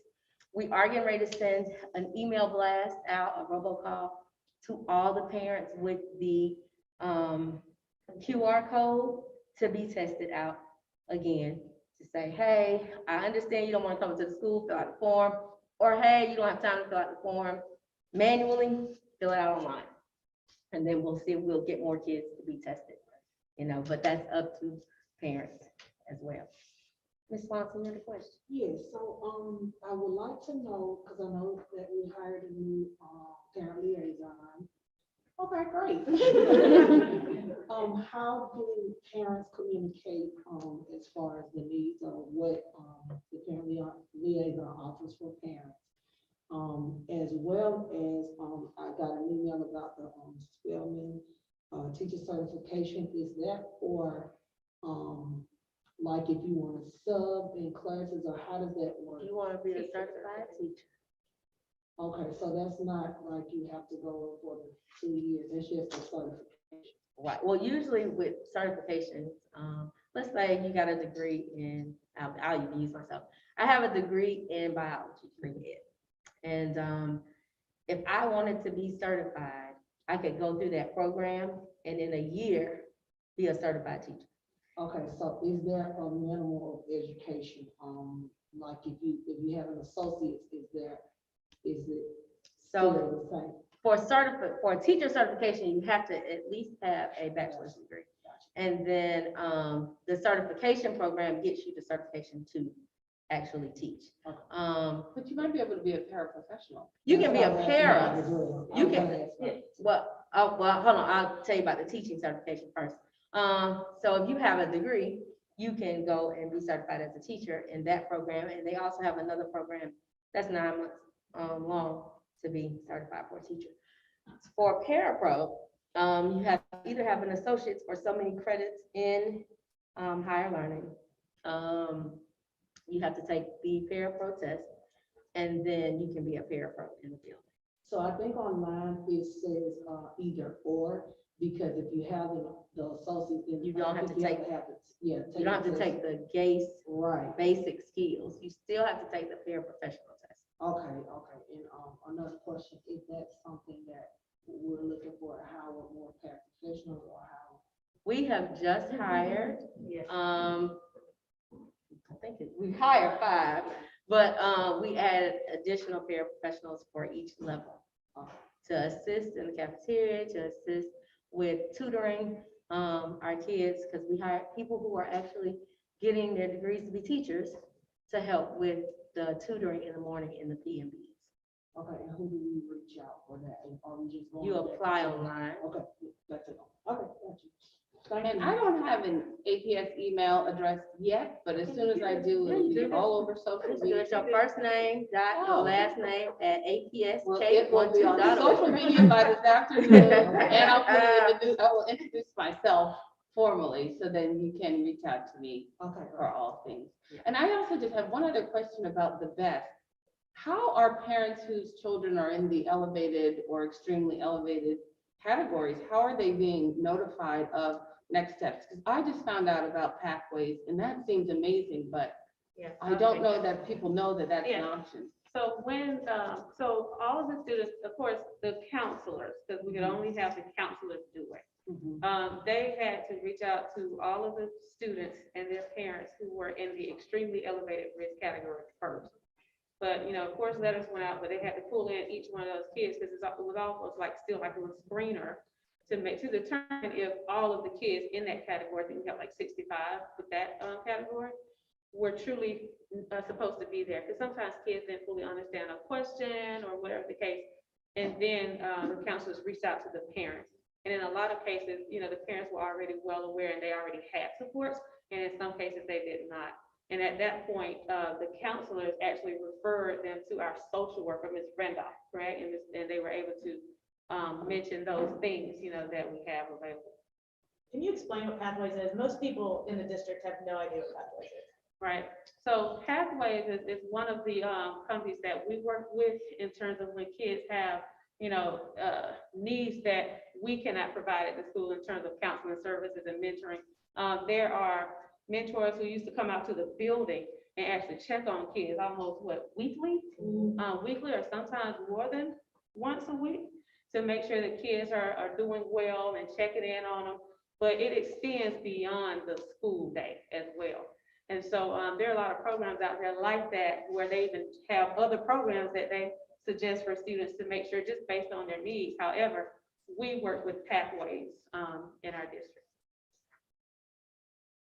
We are getting ready to send an email blast out, a robocall, to all the parents with the QR code to be tested out again, to say, hey, I understand you don't want to come to the school, fill out the form, or hey, you don't have time to fill out the form manually, fill it out online. And then we'll see if we'll get more kids to be tested you know, but that's up to parents as well. Ms. Swanson, you have a question? Yes, so, I would like to know, because I know that we hired a new, parent liaison. Okay, great. How do parents communicate, as far as the needs of what, the parent liaison offers for parents? As well as, I got an email about the, Spelman, teacher certification. Is that for, like if you want to sub in classes, or how does that work? You want to be a certified teacher? Okay, so that's not like you have to go for the 2 years, it's just a certification. Right, well, usually with certifications, let's say you got a degree in, I'll even use myself. I have a degree in biology, pre-med. And if I wanted to be certified, I could go through that program and in a year, be a certified teacher. Okay, so is there a minimal of education, like if you have an associate, is it still So the same? for a teacher certification, you have to at least have a bachelor's degree. And then the certification program gets you the certification to actually teach. But you might be able to be a paraprofessional. You can be a That's what I was para. asking as well. You I was can- gonna ask that. Well, hold on, I'll tell you about the teaching certification first. So if you have a degree, you can go and be certified as a teacher in that program. And they also have another program that's 9 months long to be certified for a teacher. For parapro, you have either have an associate's or so many credits in higher learning. You have to take the parapro test, and then you can be a parapro in the field. So I think online it says, either or, because if you have the associate, then You don't I have think to you take- have to, yeah. You don't have to the take test. the GACE Right, basic skills. You still have to take the paraprofessional test. okay, and, another question, is that something that we're looking for, how we're more paraprofessional or how? We have just hired, Yes. I think we hired 5, but we added additional paraprofessionals for each level to assist in the cafeteria, to assist with tutoring our kids, because we hired people who are actually getting their degrees to be teachers to help with the tutoring in the morning in the PMBs. Okay, and who do we reach out for that? Are we just going? You to that- apply online. Okay, that's it. Okay, got you. Thank And you. I don't have an APS email address yet, but as soon as I do, it'll be all over social It's media. your first name, dot, your Oh. last name at Well, it will be on APSK12.org. social media by this afternoon, and I'll put it in the news. I will introduce myself formally, so then you can reach out to me Okay, for all things. And I also just have one other question about the best. How are parents whose children are in the elevated or extremely elevated categories, how are they being notified of next steps? Because I just found out about pathways, and that seems amazing, but Yes. I don't know that people know that that's an Yeah. option. So when, so all of the students, of course, the counselors, because we could only have the counselors do it. They had to reach out to all of the students and their parents who were in the extremely elevated risk category first. But, you know, of course, letters went out, but they had to pull in each one of those kids, because it was almost like still like a little screener to determine if all of the kids in that category, I think we have like 65 with that category, were truly supposed to be there. Because sometimes kids didn't fully understand a question or whatever the case. And then the counselors reached out to the parents. And in a lot of cases, you know, the parents were already well aware and they already had supports. And in some cases, they did not. And at that point, the counselors actually referred them to our social worker, Ms. Randolph, right? And they were able to mention those things, you know, that we have available. Can you explain what Pathways is? Most people in the district have no idea what Pathways is. Right, so Pathways is one of the companies that we work with in terms of when kids have, you know, needs that we cannot provide at the school in terms of counseling services and mentoring. There are mentors who used to come out to the building and actually check on kids almost weekly or sometimes more than once a week to make sure that kids are doing well and checking in on them. But it extends beyond the school day as well. And so there are a lot of programs out there like that where they even have other programs that they suggest for students to make sure just based on their needs. However, we work with Pathways in our district.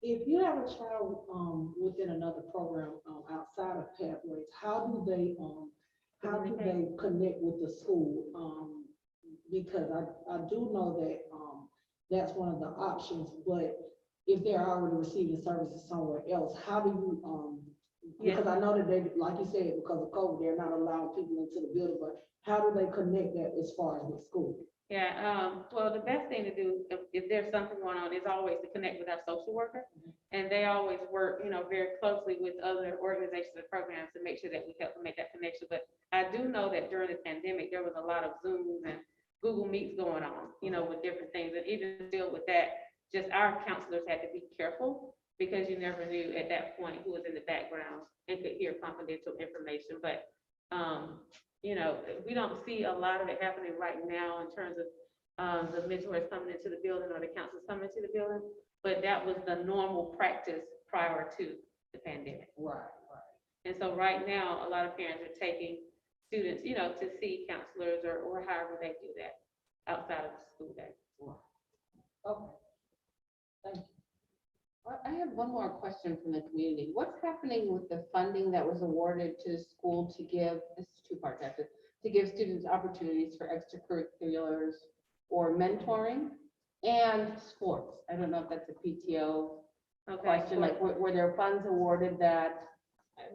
If you have a child, within another program, outside of Pathways, how do they connect with the school? Because I do know that, that's one of the options, but if they're already receiving services somewhere else, how do you, because I know that they, like you said, because of COVID, they're not allowing people into the building, but how do they connect that as far as with school? Yeah, well, the best thing to do if there's something going on is always to connect with our social worker. And they always work, very closely with other organizations and programs to make sure that we help them make that connection. But I do know that during the pandemic, there was a lot of Zooms and Google Meets going on, with different things. And even still with that, just our counselors had to be careful because you never knew at that point who was in the background and could hear confidential information. But, we don't see a lot of it happening right now in terms of the mentors coming into the building or the counselors coming into the building, but that was the normal practice prior to the pandemic. Right. And so right now, a lot of parents are taking students, to see counselors or however they do that outside of the school day. Okay. Thank you. I have one more question from the community. What's happening with the funding that was awarded to the school to give, this is two parts actually, to give students opportunities for extracurriculars or mentoring and sports? I don't know if that's a PTO question, like were there funds awarded that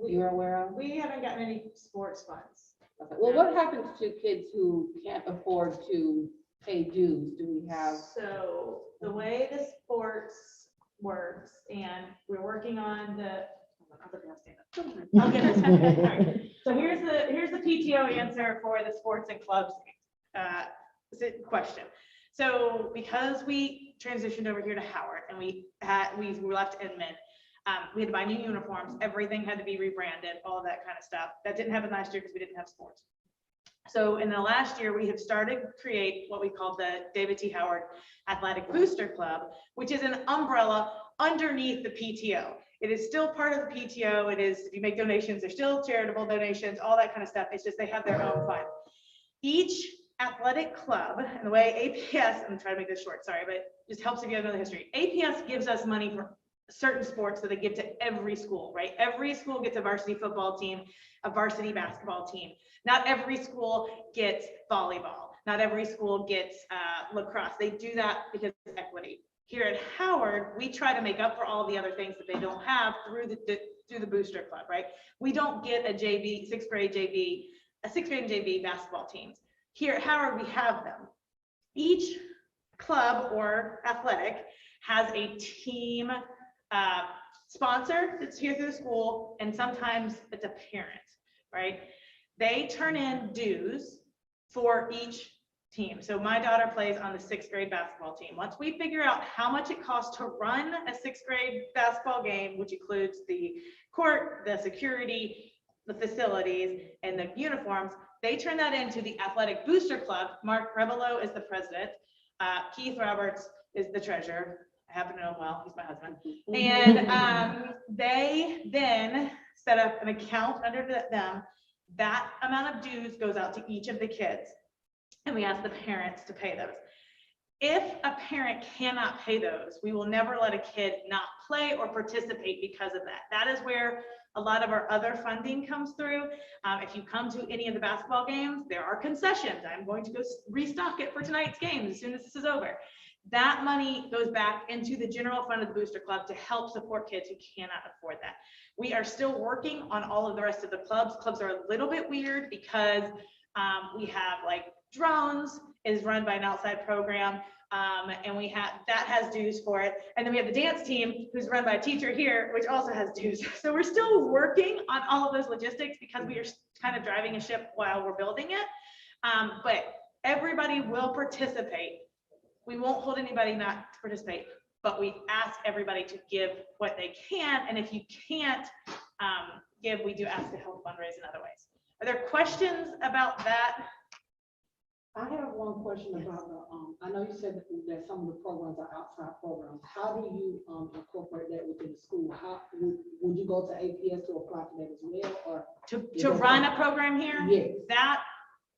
you're aware of? We haven't gotten any sports funds. Okay. Well, what happens to kids who can't afford to pay dues? Do we have? So the way the sports works, and we're working on the, I'll get this. Sorry. So here's the PTO answer for the sports and clubs question. So because we transitioned over here to Howard and we left Inman, we had to buy new uniforms, everything had to be rebranded, all of that kind of stuff. That didn't happen last year because we didn't have sports. So in the last year, we have started to create what we call the David T. Howard Athletic Booster Club, which is an umbrella underneath the PTO. It is still part of the PTO. It is, if you make donations, they're still charitable donations, all that kind of stuff. It's just they have their own fund. Each athletic club, and the way APS, I'm trying to make this short, sorry, but it just helps if you know the history. APS gives us money for certain sports that they give to every school, right? Every school gets a varsity football team, a varsity basketball team. Not every school gets volleyball. Not every school gets lacrosse. They do that because of equity. Here at Howard, we try to make up for all the other things that they don't have through the booster club, right? We don't get a JV, sixth grade and JV basketball teams. Here at Howard, we have them. Each club or athletic has a team sponsor that's here through the school, and sometimes it's a parent, right? They turn in dues for each team. So my daughter plays on the sixth grade basketball team. Once we figure out how much it costs to run a sixth grade basketball game, which includes the court, the security, the facilities, and the uniforms, they turn that into the Athletic Booster Club. Mark Rebelo is the president. Keith Roberts is the treasurer. I happen to know him well, he's my husband. And they then set up an account under them. That amount of dues goes out to each of the kids, and we ask the parents to pay those. If a parent cannot pay those, we will never let a kid not play or participate because of that. That is where a lot of our other funding comes through. If you come to any of the basketball games, there are concessions. I'm going to go restock it for tonight's game as soon as this is over. That money goes back into the general fund of the Booster Club to help support kids who cannot afford that. We are still working on all of the rest of the clubs. Clubs are a little bit weird because we have like drones is run by an outside program. And we have, that has dues for it. And then we have the dance team who's run by a teacher here, which also has dues. So we're still working on all of those logistics because we are kind of driving a ship while we're building it. But everybody will participate. We won't hold anybody not to participate, but we ask everybody to give what they can. And if you can't give, we do ask to help fundraise in other ways. Are there questions about that? I have one question about the, I know you said that some of the programs are outside programs. How do you incorporate that within the school? How would you go to APS to apply for that as well, or To run a program here? yes? That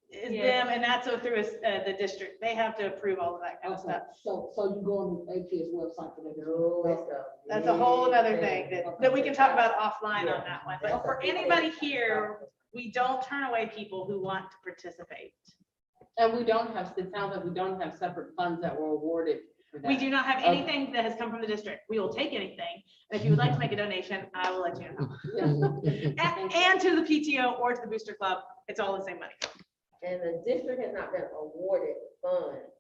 is Yeah. them, and that's through the district. They have to approve all of that kind of Okay, stuff. so you go on the APS website for that? No, it's a That's a whole other thing big that we can talk about offline Yeah. on that one. But for anybody here, we don't turn away people who want to participate. And we don't have, it sounds like we don't have separate funds that were awarded for that. We do not have anything that has come from the district. We will take anything. And if you would like to make a donation, I will let you know. And to the PTO or to the Booster Club, it's all the same money. And the district has not been awarded funds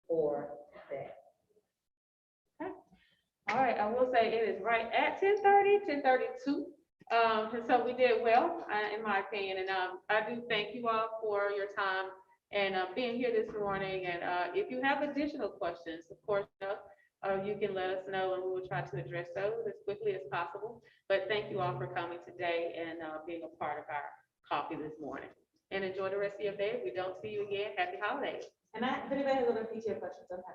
for that. All right, I will say it is right at 10:30, 10:32. And so we did well, in my opinion, and, I do thank you all for your time and, being here this morning, and, if you have additional questions, of course, you can let us know, and we will try to address those as quickly as possible. But thank you all for coming today and, being a part of our coffee this morning. And enjoy the rest of your day. If we don't see you again, happy holidays. And if anybody has other PTO questions, I'm happy